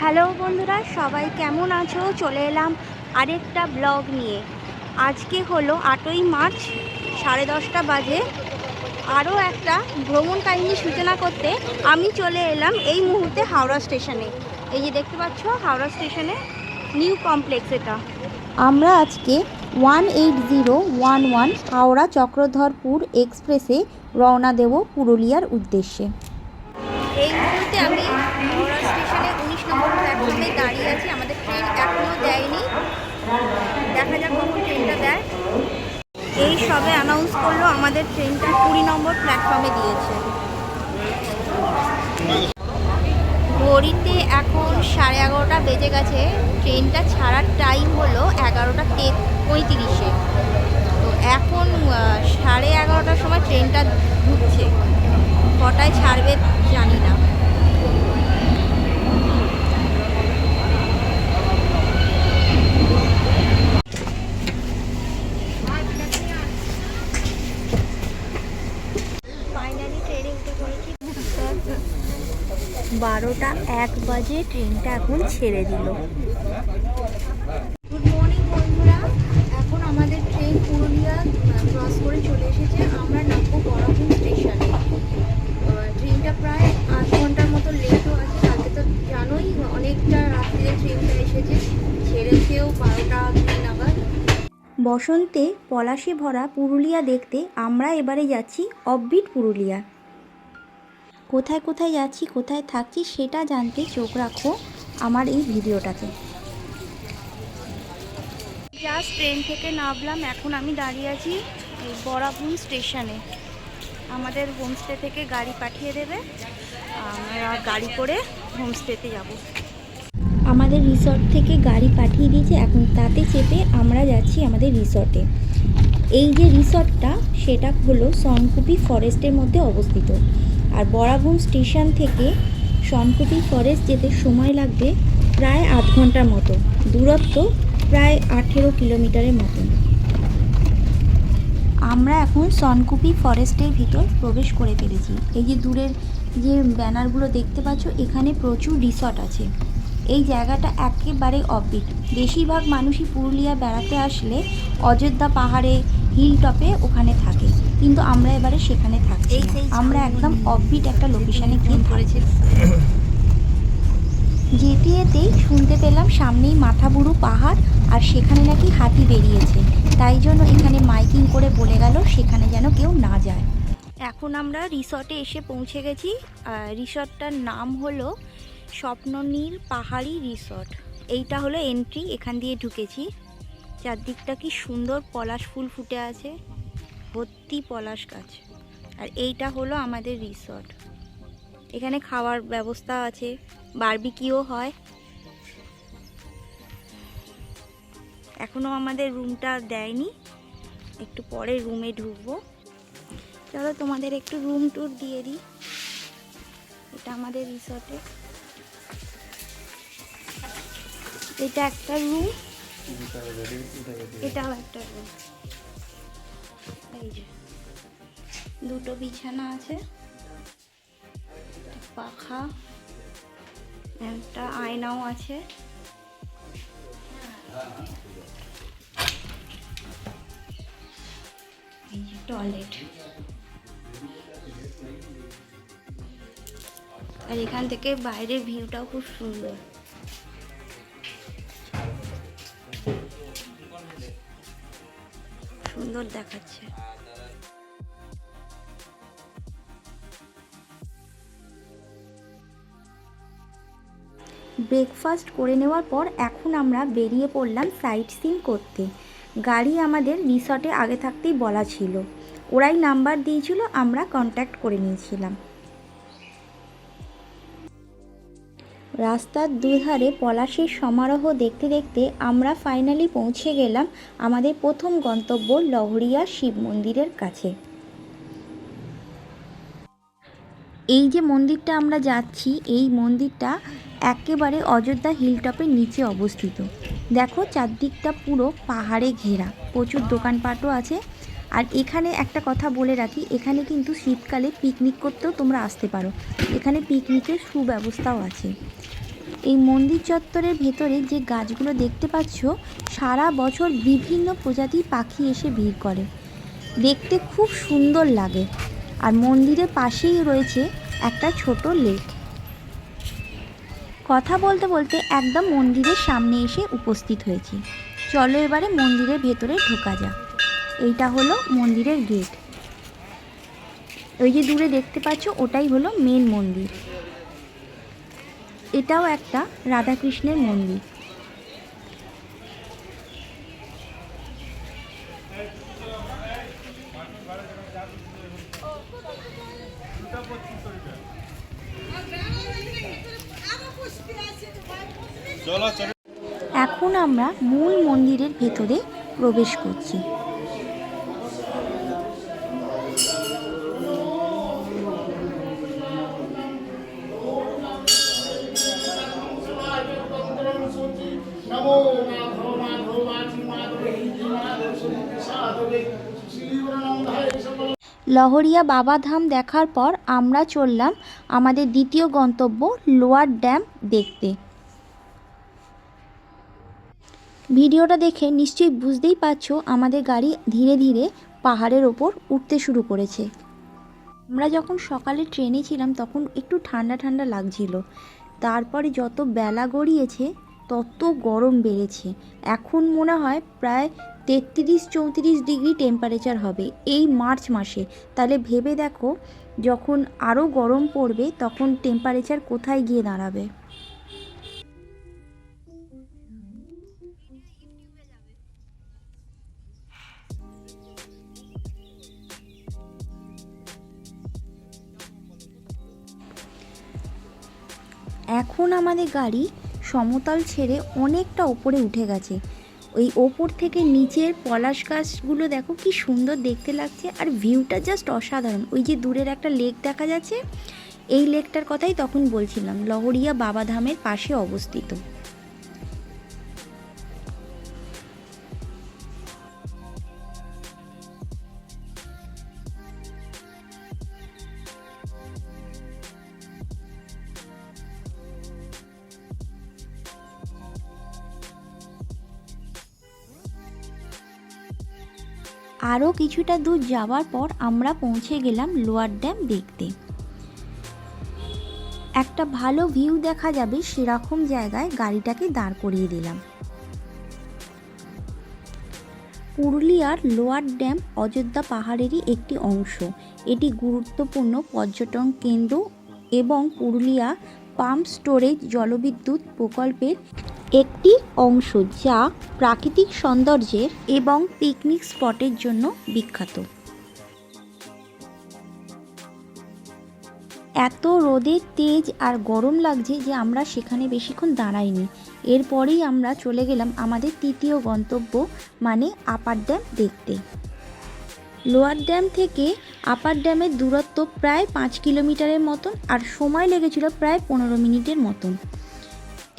Hello বন্ধুরা, সবাই কেমন আছো? চলে এলাম আরেকটা ব্লগ নিয়ে। আজকে হলো 8ই মার্চ, 10:30 বাজে। আরও একটা ভ্রমণ কাহিনী সূচনা করতে আমি চলে এলাম এই মুহূর্তে হাওড়া স্টেশনে। এই যে দেখতে পাচ্ছ হাওড়া স্টেশনে নিউ কমপ্লেক্স এটা। আমরা আজকে 18011 হাওড়া চক্রধরপুর এক্সপ্রেসে রওনা দেব পুরুলিয়ার উদ্দেশ্যে। এই মুহূর্তে আমি হাওড়া স্টেশনে 19 নম্বর প্ল্যাটফর্মে দাঁড়িয়ে আছি। আমাদের ট্রেন এখনও দেয়নি, দেখা যাক কখন ট্রেনটা দেয়। এই সবে অ্যানাউন্স করলো আমাদের ট্রেনটা 20 নম্বর প্ল্যাটফর্মে দিয়েছে। ঘড়িতে এখন 11:30 বেজে গেছে। ট্রেনটা ছাড়ার টাইম হলো 11:35। তো এখন 11:30টার সময় ট্রেনটা ঢুকছে। কটায় ছাড়বে জানি না। ফাইনালি ট্রেনে উঠে পড়েছি। 12:01 বাজে ট্রেনটা এখন ছেড়ে দিল। গুড মর্নিং বন্ধুরা, এখন আমাদের ট্রেন পুরুলিয়া ক্রস করে চলে এসেছে। আমরা নামবো বরাবর স্টেশনে। ট্রেনটা প্রায় 8 ঘন্টার মতো লেটও আছে। কালকে তো জানোই অনেকটা রাত্রে ট্রেনটা এসেছে, ছেড়েছেও 12টা নাগাদ। বসন্তে পলাশে ভরা পুরুলিয়া দেখতে আমরা এবারে যাচ্ছি অফবিট পুরুলিয়া। কোথায় কোথায় যাচ্ছি, কোথায় থাকছি সেটা জানতে চোখ রাখো আমার এই ভিডিওটাতে। জাস্ট ট্রেন থেকে নামলাম, এখন আমি দাঁড়িয়ে আছি এই বরাবুন স্টেশনে। আমাদের হোমস্টে থেকে গাড়ি পাঠিয়ে দেবে, আমরা গাড়ি করে হোমস্টেতে যাব। আমাদের রিসর্ট থেকে গাড়ি পাঠিয়ে দিয়েছে, এখন তাতে চেপে আমরা যাচ্ছি আমাদের রিসর্টে। এই যে রিসর্টটা সেটা হলো সনকুপি ফরেস্টের মধ্যে অবস্থিত। আর বরাবুন স্টেশন থেকে সনকুপি ফরেস্ট যেতে সময় লাগবে প্রায় 8 ঘন্টার মতো। দূরত্ব প্রায় 18 কিলোমিটারের মতো। আমরা এখন সনকুপি ফরেস্টের ভিতর প্রবেশ করে ফেলেছি। এই যে দূরের যে ব্যানারগুলো দেখতে পাচ্ছ, এখানে প্রচুর রিসর্ট আছে। এই জায়গাটা একেবারে অফবিট। বেশিরভাগ মানুষই পুরুলিয়া বেড়াতে আসলে অযোধ্যা পাহাড়ে হিল টপে ওখানে থাকে, কিন্তু আমরা এবারে সেখানে থাকছি না। আমরা একদম অফবিট একটা লোকেশানে গিয়ে পড়েছি। যেতে যেতেই শুনতে পেলাম সামনেই মাথাবুরু পাহাড়, আর সেখানে নাকি হাতি বেরিয়েছে। তাই জন্য এখানে মাইকিং করে বলে গেল সেখানে যেন কেউ না যায়। এখন আমরা রিসর্টে এসে পৌঁছে গেছি। রিসর্টটার নাম হলো স্বপ্ননীল পাহাড়ি রিসর্ট। এইটা হলো এন্ট্রি, এখান দিয়ে ঢুকেছি। চারদিকটা কি সুন্দর পলাশ ফুল ফুটে আছে, ভর্তি পলাশ গাছ। আর এইটা হলো আমাদের রিসর্ট। এখানে খাওয়ার ব্যবস্থা আছে, বারবিকিউ হয়। এখনো আমাদের রুমটা দেয়নি, একটু পরে রুমে ঢুকবো। চলো তোমাদের একটু রুম ট্যুর দিয়ে দিই। এটা আমাদের রিসর্টে, এটা একটা রুম, এটাও একটা রুম। এই যে দুটো বিছানা আছে, পাখা, একটা আয়নাও আছে। এই যে টয়লেট। আর এখান থেকে বাইরের ভিউটাও খুব সুন্দর। সুন্দর দেখাচ্ছে। ব্রেকফাস্ট করে নেওয়ার পর এখন আমরা বেরিয়ে পড়লাম সাইট সিন করতে। গাড়ি আমাদের রিসর্টে আগে থাকতেই বলা ছিল, ওরাই নাম্বার দিয়েছিল, আমরা কন্ট্যাক্ট করে নিয়েছিলাম। রাস্তার দুধারে পলাশের সমারোহ দেখতে দেখতে আমরা ফাইনালি পৌঁছে গেলাম আমাদের প্রথম গন্তব্য লহরিয়া শিব মন্দিরের কাছে। এই যে মন্দিরটা আমরা যাচ্ছি, এই মন্দিরটা একেবারে অযোধ্যা হিলটপের নিচে অবস্থিত। দেখো চারদিকটা পুরো পাহাড়ে ঘেরা, প্রচুর দোকানপাটও আছে। আর এখানে একটা কথা বলে রাখি, এখানে কিন্তু শীতকালে পিকনিক করতেও তোমরা আসতে পারো। এখানে পিকনিকের সুব্যবস্থাও আছে। এই মন্দির চত্বরের ভেতরে যে গাছগুলো দেখতে পাচ্ছ, সারা বছর বিভিন্ন প্রজাতির পাখি এসে ভিড় করে, দেখতে খুব সুন্দর লাগে। আর মন্দিরের পাশেই রয়েছে একটা ছোট লেক। কথা বলতে বলতে একদম মন্দিরের সামনে এসে উপস্থিত হয়েছি। চলো এবারে মন্দিরের ভেতরে ঢোকা যাক। এইটা হলো মন্দিরের গেট। ওই যে দূরে দেখতে পাচ্ছ ওটাই হলো মেন মন্দির। এটাও একটা রাধাকৃষ্ণের মন্দির। এখন আমরা মূল মন্দিরের ভেতরে প্রবেশ করছি। লহরিয়া বাবাধাম দেখার পর আমরা চললাম আমাদের দ্বিতীয় গন্তব্য লোয়ার ড্যাম দেখতে। ভিডিওটা দেখে নিশ্চয়ই বুঝতেই পারছো আমাদের গাড়ি ধীরে ধীরে পাহাড়ের ওপর উঠতে শুরু করেছে। আমরা যখন সকালে ট্রেনে ছিলাম তখন একটু ঠান্ডা ঠান্ডা লাগছিল, তারপরে যত বেলা গড়িয়েছে তত গরম বেড়েছে। এখন মনে হয় প্রায় 33-34 ডিগ্রি টেম্পারেচার হবে এই মার্চ মাসে। তাহলে ভেবে দেখো যখন আরও গরম পড়বে তখন টেম্পারেচার কোথায় গিয়ে দাঁড়াবে। এখন আমাদের গাড়ি সমতল ছেড়ে অনেকটা ওপরে উঠে গেছে। ওই ওপর থেকে নিচের পলাশ গাছগুলো দেখো কি সুন্দর দেখতে লাগছে, আর ভিউটা জাস্ট অসাধারণ। ওই যে দূরের একটা লেক দেখা যাচ্ছে, এই লেকটার কথাই তখন বলছিলাম, লহরিয়া বাবাধামের পাশে অবস্থিত। আরও কিছুটা দূর যাওয়ার পর আমরা পৌঁছে গেলাম লোয়ার ড্যাম দেখতে। একটা ভালো ভিউ দেখা যাবে সেরকম জায়গায় গাড়িটাকে দাঁড় করিয়ে দিলাম। পুরুলিয়ার লোয়ার ড্যাম অযোধ্যা পাহাড়েরই একটি অংশ। এটি গুরুত্বপূর্ণ পর্যটন কেন্দ্র এবং পুরুলিয়া পাম্প স্টোরেজ জলবিদ্যুৎ প্রকল্পের একটি অংশ, যা প্রাকৃতিক সৌন্দর্যের এবং পিকনিক স্পটের জন্য বিখ্যাত। এত রোদের তেজ আর গরম লাগছে যে আমরা সেখানে বেশিক্ষণ দাঁড়াইনি। এরপরেই আমরা চলে গেলাম আমাদের তৃতীয় গন্তব্য মানে আপার ড্যাম দেখতে। লোয়ার ড্যাম থেকে আপার ড্যামের দূরত্ব প্রায় 5 কিলোমিটারের মতন, আর সময় লেগেছিল প্রায় 15 মিনিটের মতন।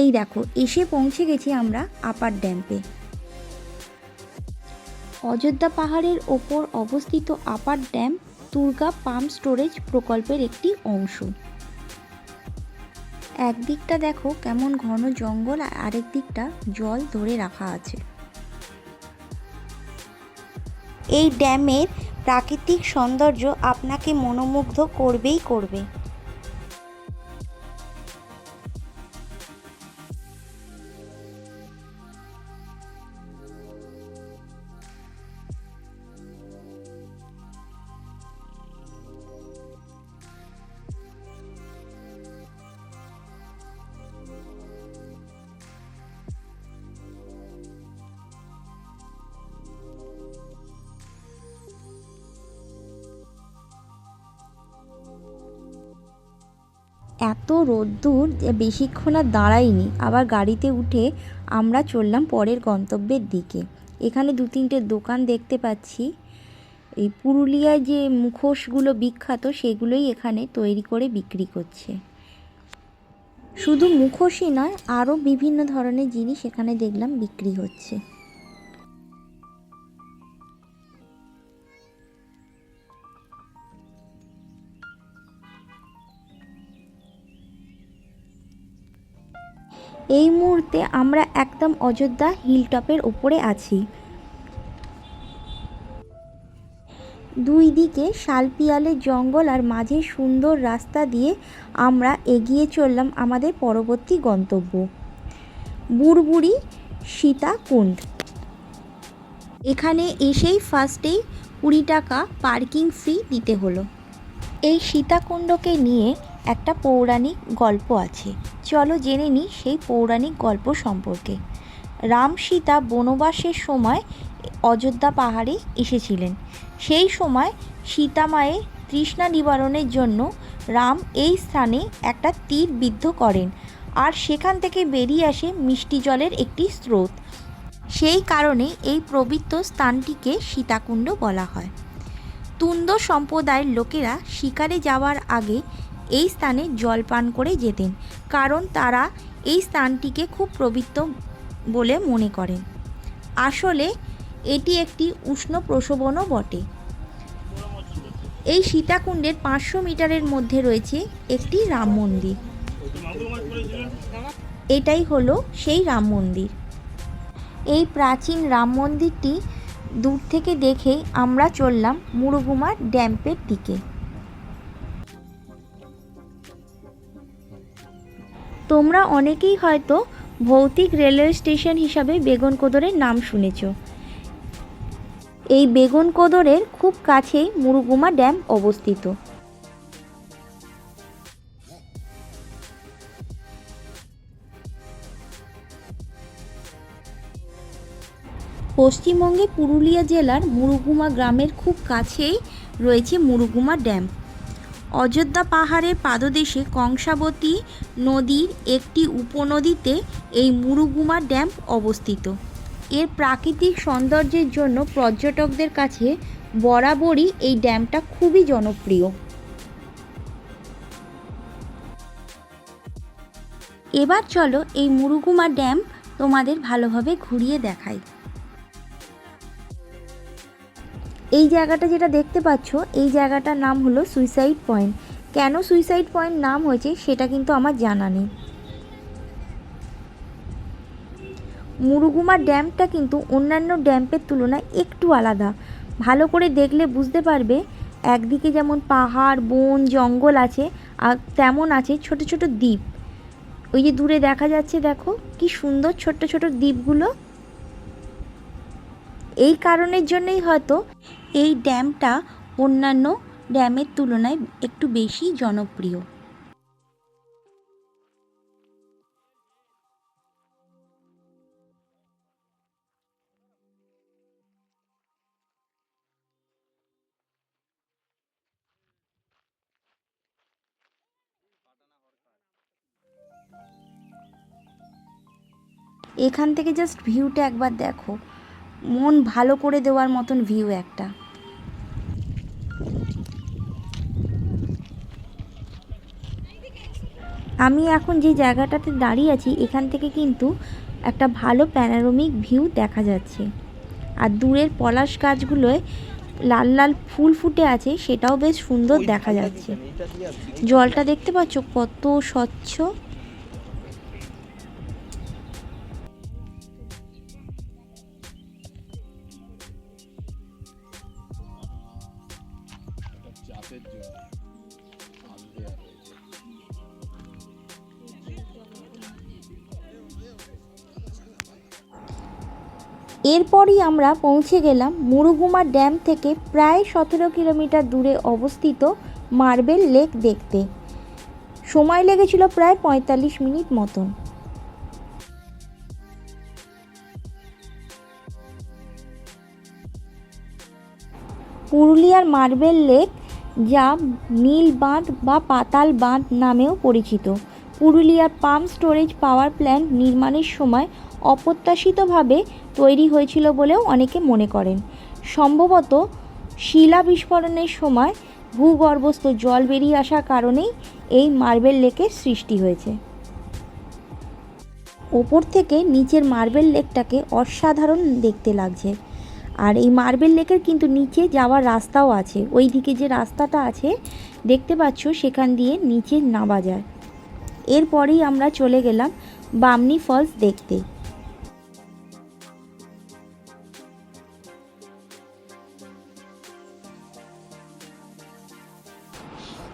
এই দেখো এসে পৌঁছে গেছি আমরা আপার ড্যামে। অযোধ্যা পাহাড়ের ওপর অবস্থিত upper dam Durga pump storage প্রকল্পের একটি অংশ। একদিকটা দেখো কেমন ঘন জঙ্গল, আর আরেক দিকটা জল ধরে রাখা আছে। এই ড্যামের প্রাকৃতিক সৌন্দর্য আপনাকে মনোমুগ্ধ করবেই করবে। এত রোদ্দুর যে বেশিক্ষণ আর দাঁড়াইনি, আবার গাড়িতে উঠে আমরা চললাম পরের গন্তব্যের দিকে। এখানে 2-3টে দোকান দেখতে পাচ্ছি। এই পুরুলিয়ায় যে মুখোশগুলো বিখ্যাত সেগুলোই এখানে তৈরি করে বিক্রি করছে। শুধু মুখোশই নয়, আরও বিভিন্ন ধরনের জিনিস এখানে দেখলাম বিক্রি হচ্ছে। এই মুহূর্তে আমরা একদম অযোধ্যা হিলটপের ওপরে আছি। দুই দিকে শালপিয়ালের জঙ্গল আর মাঝে সুন্দর রাস্তা দিয়ে আমরা এগিয়ে চললাম আমাদের পরবর্তী গন্তব্য, বুড়বুড়ি সীতাকুণ্ড। এখানে এসেই ফার্স্টেই 20 টাকা পার্কিং ফি দিতে হলো। এই সীতাকুণ্ডকে নিয়ে একটা পৌরাণিক গল্প আছে, চলো জেনে নিই সেই পৌরাণিক গল্প সম্পর্কে। রাম সীতা বনবাসের সময় অযোধ্যা পাহাড়ে এসেছিলেন। সেই সময় সীতা মায়ের তৃষ্ণা নিবারণের জন্য রাম এই স্থানে একটা তীর বিদ্ধ করেন, আর সেখান থেকে বেরিয়ে আসে মিষ্টি জলের একটি স্রোত। সেই কারণে এই পবিত্র স্থানটিকে সীতাকুণ্ড বলা হয়। তুন্দ সম্প্রদায়ের লোকেরা শিকারে যাওয়ার আগে এই স্থানে জল পান করে যেতেন, কারণ তারা এই স্থানটিকে খুব পবিত্র বলে মনে করেন। আসলে এটি একটি উষ্ণ প্রসবনও বটে। এই সীতাকুণ্ডের 500 মিটারের মধ্যে রয়েছে একটি রাম মন্দির। এটাই হলো সেই রাম মন্দির। এই প্রাচীন রাম মন্দিরটি দূর থেকে দেখেই আমরা চললাম মুরুগুমা ড্যামের দিকে। তোমরা অনেকেই হয়তো ভৌতিক রেলওয়ে স্টেশন হিসাবে বেগুনকোদরের নাম শুনেছ। এই বেগুনকোদরের খুব কাছেই মুরুগুমা ড্যাম অবস্থিত। পশ্চিমবঙ্গে পুরুলিয়া জেলার মুরুগুমা গ্রামের খুব কাছেই রয়েছে মুরুগুমা ড্যাম। অযোধ্যা পাহাড়ের পাদদেশে কংসাবতী নদীর একটি উপনদীতে এই মুরুগুমা ড্যাম অবস্থিত। এর প্রাকৃতিক সৌন্দর্যের জন্য পর্যটকদের কাছে বরাবরই এই ড্যামটা খুবই জনপ্রিয়। এবার চলো এই মুরুগুমা ড্যাম তোমাদের ভালোভাবে ঘুরিয়ে দেখাই। এই জায়গাটা যেটা দেখতে পাচ্ছ, এই জায়গাটার নাম হলো সুইসাইড পয়েন্ট। কেন সুইসাইড পয়েন্ট নাম হয়েছে সেটা কিন্তু আমার জানা নেই। মুরুগুমা ড্যামটা কিন্তু অন্যান্য ড্যামের তুলনায় একটু আলাদা। ভালো করে দেখলে বুঝতে পারবে, একদিকে যেমন পাহাড় বন জঙ্গল আছে, আর তেমন আছে ছোট ছোট দ্বীপ। ওই যে দূরে দেখা যাচ্ছে, দেখো কি সুন্দর ছোট্ট ছোট দ্বীপগুলো। এই কারণের জন্যই হয়তো এই ড্যামটা অন্যান্য ড্যামের তুলনায় একটু বেশি জনপ্রিয়। এখান থেকে জাস্ট ভিউটা একবার দেখো, মন ভালো করে দেওয়ার মতন ভিউ একটা। আমি এখন যে জায়গাটাতে দাঁড়িয়ে আছি, এখান থেকে কিন্তু একটা ভালো প্যানোরামিক ভিউ দেখা যাচ্ছে। আর দূরের পলাশ গাছগুলোয় লাল লাল ফুল ফুটে আছে, সেটাও বেশ সুন্দর দেখা যাচ্ছে। জলটা দেখতে পাচ্ছ কত স্বচ্ছ। এরপরই আমরা পৌঁছে গেলাম মুরুগুমা ড্যাম থেকে প্রায় 17 কিলোমিটার দূরে অবস্থিত মার্বেল লেক দেখতে। সময় লেগেছিল প্রায় 45 মিনিট মতন। পুরুলিয়ার মার্বেল লেক, যা নীল বাঁধ বা পাতাল বাঁধ নামেও পরিচিত, পুরুলিয়ার পাম্প স্টোরেজ পাওয়ার প্ল্যান্ট নির্মাণের সময় অপ্রত্যাশিতভাবে তৈরি হয়েছিল বলেও অনেকে মনে করেন। সম্ভবত শিলা বিস্ফোরণের সময় ভূগর্ভস্থ জল বেরিয়ে আসার কারণেই এই মার্বেল লেকের সৃষ্টি হয়েছে। ওপর থেকে নিচের মার্বেল লেকটাকে অসাধারণ দেখতে লাগছে। আর এই মার্বেল লেকের কিন্তু নিচে যাওয়ার রাস্তাও আছে। ওই দিকে যে রাস্তাটা আছে দেখতে পাচ্ছ, সেখান দিয়ে নিচে নামা যায়। এরপরেই আমরা চলে গেলাম বামনি ফলস দেখতে।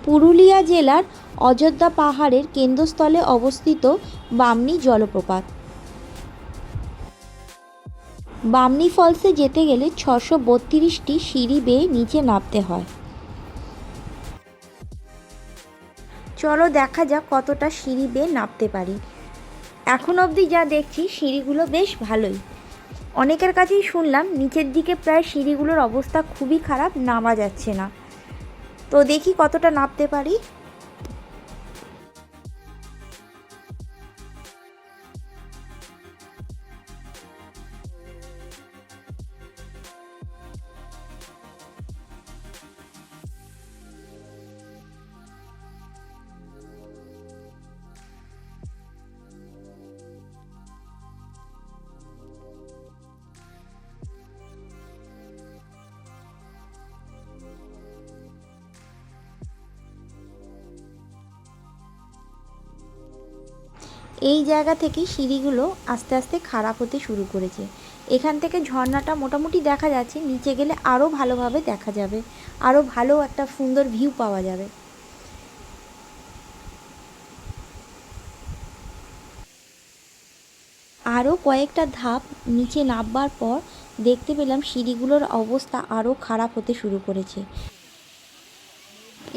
পুরুলিয়া জেলার অযোধ্যা পাহাড়ের কেন্দ্রস্থলে অবস্থিত বামনি জলপ্রপাত। বামনি ফলসে যেতে গেলে 632টি সিঁড়ি বেয়ে নিচে নামতে হয়। চলো দেখা যাক কতটা সিঁড়ি বেয়ে নামতে পারি। এখন অবধি যা দেখছি সিঁড়িগুলো বেশ ভালোই। অনেকের কাছেই শুনলাম নিচের দিকে প্রায় সিঁড়িগুলোর অবস্থা খুবই খারাপ, নামা যাচ্ছে না। তো দেখি কতটা নামতে পারি। এই জায়গা থেকে সিঁড়িগুলো আস্তে আস্তে খারাপ হতে শুরু করেছে। এখান থেকে ঝর্ণাটা মোটামুটি দেখা যাচ্ছে, নিচে গেলে আরও ভালোভাবে দেখা যাবে, আরও ভালো একটা সুন্দর ভিউ পাওয়া যাবে। আরও কয়েকটা ধাপ নিচে নামবার পর দেখতে পেলাম সিঁড়িগুলোর অবস্থা আরও খারাপ হতে শুরু করেছে।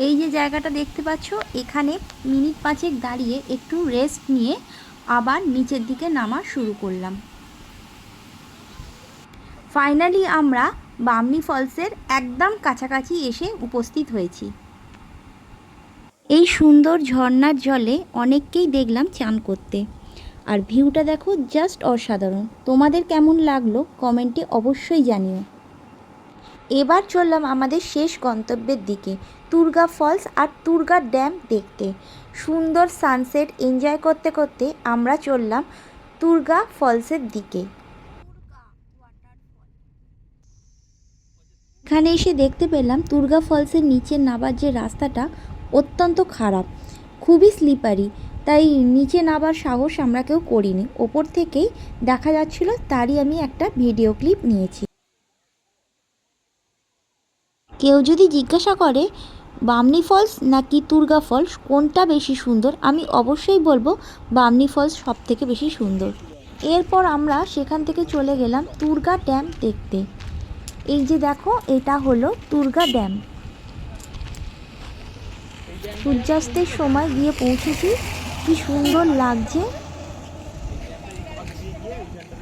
এই যে জায়গাটা দেখতে পাচ্ছ, এখানে মিনিট 5 দাঁড়িয়ে একটু রেস্ট নিয়ে আবার নিচের দিকে নামা শুরু করলাম। ফাইনালি আমরা বামনি ফলসের একদম কাছাকাছি এসে উপস্থিত হয়েছি। এই সুন্দর ঝর্ণার জলে অনেককেই দেখলাম চান করতে, আর ভিউটা দেখো জাস্ট অসাধারণ। তোমাদের কেমন লাগলো কমেন্টে অবশ্যই জানিও। এবার চললাম আমাদের শেষ গন্তব্যের দিকে, তুর্গা ফলস আর তুর্গা ড্যাম দেখতে। সুন্দর সানসেট এনজয় করতে করতে আমরা চললাম তুর্গা ফলসের দিকে। এখানে এসে দেখতে পেলাম তুর্গা ফলসের নিচে নামার যে রাস্তাটা অত্যন্ত খারাপ, খুবই স্লিপারি, তাই নিচে নামার সাহস আমরা কেউ করিনি। ওপর থেকেই দেখা যাচ্ছিল, তারই আমি একটা ভিডিও ক্লিপ নিয়েছি। কেউ যদি জিজ্ঞাসা করে বামনি ফলস নাকি তুর্গা ফলস কোনটা বেশি সুন্দর, আমি অবশ্যই বলবো বামনি ফলস সব থেকে বেশি সুন্দর। এরপর আমরা সেখান থেকে চলে গেলাম তুর্গা ড্যাম দেখতে। এই যে দেখো, এটা হলো তুর্গা ড্যাম। সূর্যাস্তের সময় গিয়ে পৌঁছেছি, কি সুন্দর লাগছে।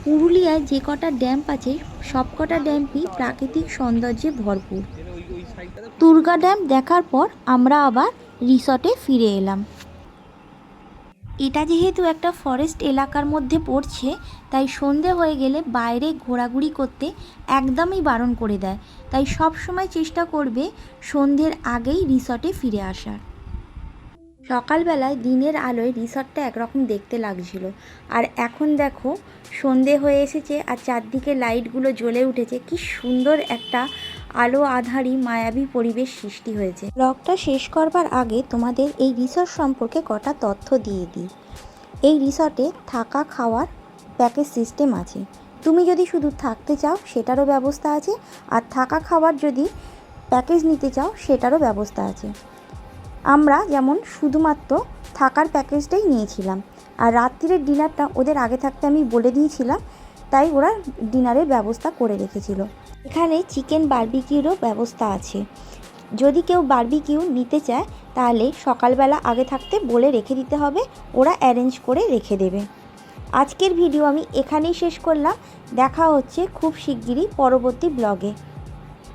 পুরুলিয়ায় যে কটা ড্যাম আছে সব কটা ড্যামই প্রাকৃতিক সৌন্দর্যে ভরপুর। তুর্গা ড্যাম দেখার পর আমরা আবার রিসর্টে ফিরে এলাম। এটা যেহেতু একটা ফরেস্ট এলাকার মধ্যে পড়ছে, তাই সন্ধে হয়ে গেলে বাইরে ঘোরাঘুরি করতে একদমই বারণ করে দেয়। তাই সব সময় চেষ্টা করবে সন্ধ্যের আগেই রিসর্টে ফিরে আসার। সকালবেলায় দিনের আলোয় রিসর্টটা একরকম দেখতে লাগছিল, আর এখন দেখো সন্ধে হয়ে এসেছে আর চারদিকে লাইটগুলো জ্বলে উঠেছে। কি সুন্দর একটা আলো আঁধারি মায়াবী পরিবেশ সৃষ্টি হয়েছে। ব্লগটা শেষ করবার আগে তোমাদের এই রিসর্ট সম্পর্কে কটা তথ্য দিয়ে দিই। এই রিসর্টে থাকা খাওয়ার প্যাকেজ সিস্টেম আছে। তুমি যদি শুধু থাকতে চাও সেটারও ব্যবস্থা আছে, আর থাকা খাওয়ার যদি প্যাকেজ নিতে চাও সেটারও ব্যবস্থা আছে। আমরা যেমন শুধুমাত্র থাকার প্যাকেজটাই নিয়েছিলাম, আর রাত্রিরের ডিনারটা ওদের আগে থাকতে আমি বলে দিয়েছিলাম, তাই ওরা ডিনারের ব্যবস্থা করে রেখেছিল। এখানে চিকেন বারবিকিউরও ব্যবস্থা আছে। যদি কেউ বারবিকিউ নিতে চায় তাহলে সকালবেলা আগে থাকতে বলে রেখে দিতে হবে, ওরা অ্যারেঞ্জ করে রেখে দেবে। আজকের ভিডিও আমি এখানেই শেষ করলাম। দেখা হচ্ছে খুব শিগগিরই পরবর্তী ব্লগে।